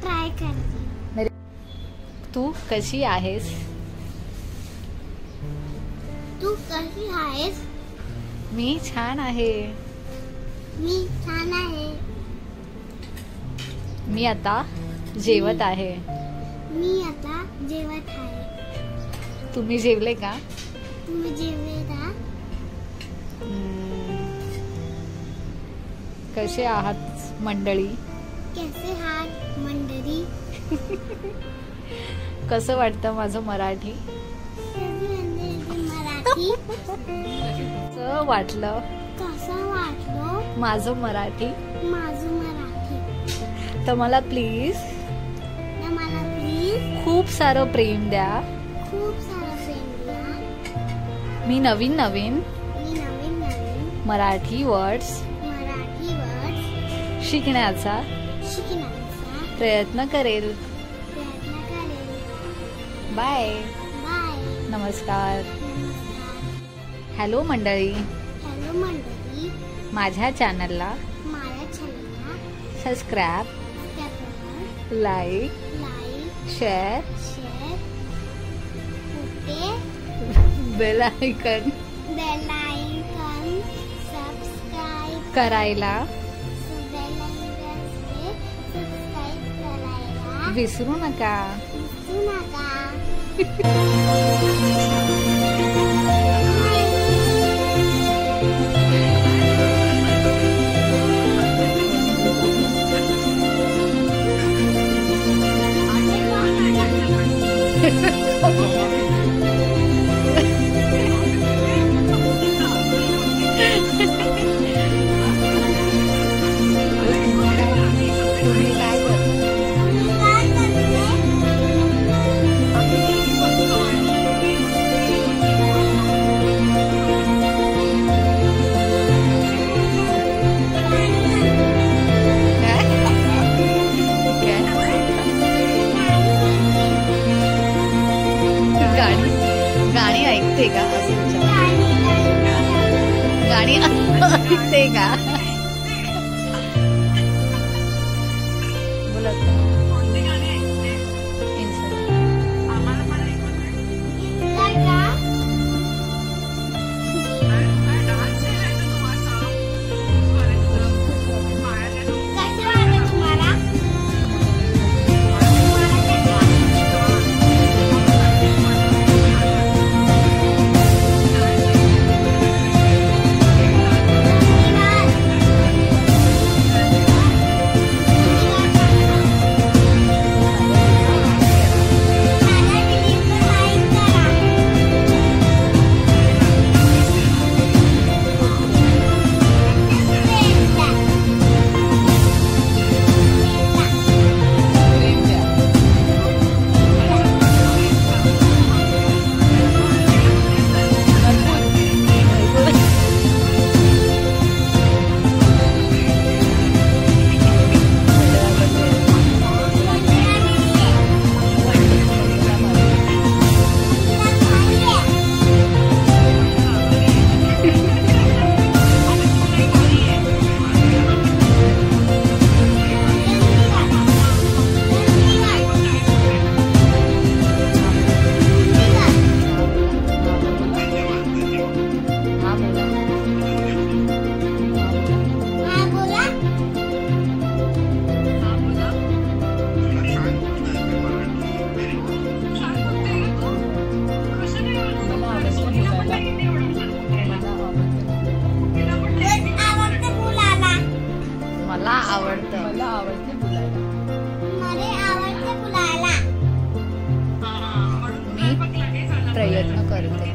Try करते। तू कशी आहेस? तू कशी आहेस? मी छान आहे। मी छान आहे। मी आता जेवत आहे। मी आता जेवत आहे। तुम्ही जेवले का? तुम्ही जेवले का? कसे आहात मंडळी? कैसे आहात मंडळी? कसं वाटतं माझं मराठी? मराठी कसं वाटलं? कसं वाटलं माझं मराठी? माझं मराठी? तर मला प्लीज खूप सारं प्रेम द्या। खूप सारं प्रेम द्या। मी नवीन नवीन मराठी वर्ड्स शिकण्याचा प्रयत्न करेल। बाय। नमस्कार। हॅलो मंडळी, माझ्या चॅनलला subscribe, like, share, bell icon subscribe करायला विसरू नका। गाणी ऐकते का? गाणी ऐकते का? बोलत आवडते बोलायला। मी प्रयत्न करते।